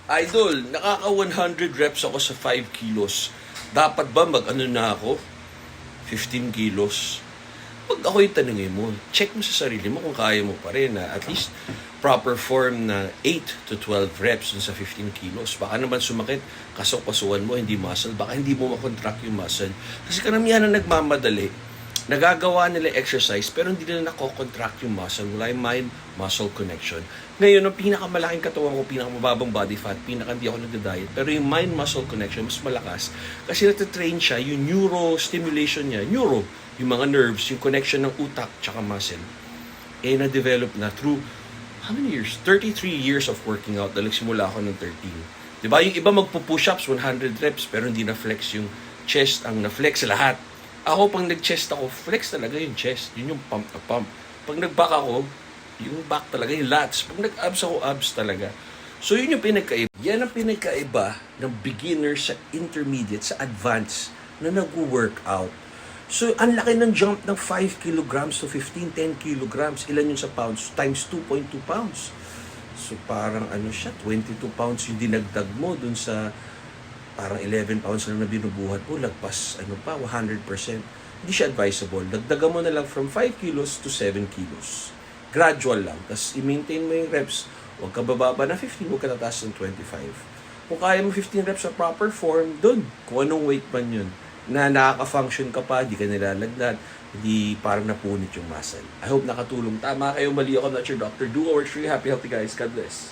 Idol, nakaka 100 reps ako sa 5 kilos. Dapat ba mag-ano na ako? 15 kilos. Pag ako'y tanungin mo, check mo sa sarili mo kung kaya mo pa rin na at least proper form na 8 to 12 reps dun sa 15 kilos. Baka naman sumakit, kasok-pasuan mo, hindi muscle. Baka hindi mo makontract yung muscle. Kasi karamihan na nagmamadali, nagagawa nila exercise pero hindi nila nakocontract yung muscle. Wala yung mind-muscle connection. Ngayon, ang pinakamalaking katawan ko, pinakamababang body fat, hindi ako nagda-diet. Pero yung mind-muscle connection, mas malakas. Kasi natitrain siya, yung neuro-stimulation niya, yung mga nerves, yung connection ng utak tsaka muscle, na-develop na through, how many years? 33 years of working out. Simula ako ng 13. Diba? Yung iba magpo-push-ups, 100 reps, pero hindi na-flex yung chest, ang na-flex lahat. Ako, pag nag-chest ako, flex talaga yung chest. Yun yung pump na pump. Pag nag-back ako, yung back talaga, yung lats. Pag nag-abs ako, abs talaga. So, yun yung pinagkaiba. Yan ang pinagkaiba ng beginner sa intermediate, sa advanced, na nag-workout. So, ang laki ng jump ng 5 kilograms to 15, 10 kilograms. Ilan yun sa pounds? Times 2.2 pounds. So, parang siya, 22 pounds yung dinagdag mo dun sa parang 11 pounds lang na binubuhat mo, lagpas 100%. Hindi siya advisable. Dagdagan mo na lang from 5 kilos to 7 kilos. Gradual lang. Tapos i-maintain mo yung reps. Huwag ka bababa na 15, huwag ka tataas ng 25. Kung kaya mo 15 reps sa proper form, dun. Kung anong weight man yun. Na nakaka-function ka pa, di ka nilalagnat, hindi parang napunit yung muscle. I hope nakatulong. Tama kayo, mali ako, not your doctor. Do what works for you. Happy, healthy guys. God bless.